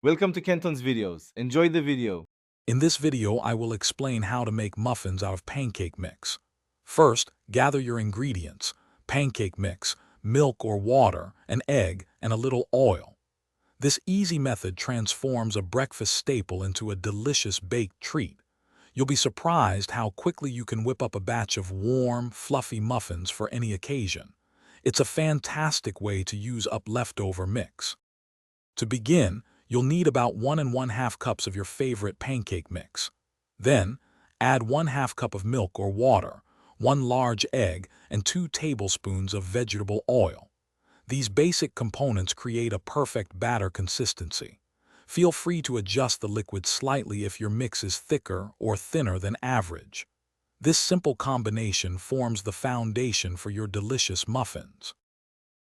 Welcome to Kenton's videos. Enjoy the video. In this video, I will explain how to make muffins out of pancake mix. First, gather your ingredients: pancake mix, milk or water, an egg, and a little oil. This easy method transforms a breakfast staple into a delicious baked treat. You'll be surprised how quickly you can whip up a batch of warm, fluffy muffins for any occasion. It's a fantastic way to use up leftover mix. To begin, you'll need about 1½ cups of your favorite pancake mix. Then, add 1/2 cup of milk or water, 1 large egg, and 2 tablespoons of vegetable oil. These basic components create a perfect batter consistency. Feel free to adjust the liquid slightly if your mix is thicker or thinner than average. This simple combination forms the foundation for your delicious muffins.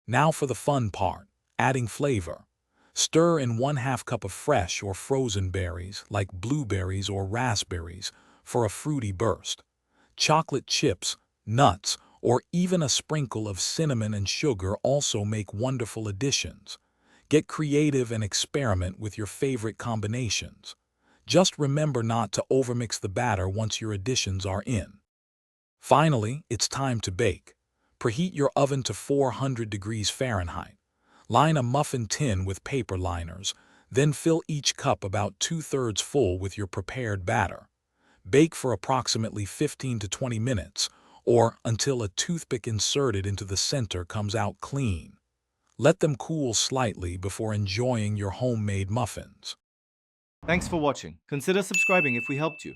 Now for the fun part, adding flavor. Stir in 1/2 cup of fresh or frozen berries, like blueberries or raspberries, for a fruity burst. Chocolate chips, nuts, or even a sprinkle of cinnamon and sugar also make wonderful additions. Get creative and experiment with your favorite combinations. Just remember not to overmix the batter once your additions are in. Finally, it's time to bake. Preheat your oven to 400 degrees Fahrenheit. Line a muffin tin with paper liners, then fill each cup about 2/3 full with your prepared batter. Bake for approximately 15 to 20 minutes, or until a toothpick inserted into the center comes out clean. Let them cool slightly before enjoying your homemade muffins. Thanks for watching. Consider subscribing if we helped you.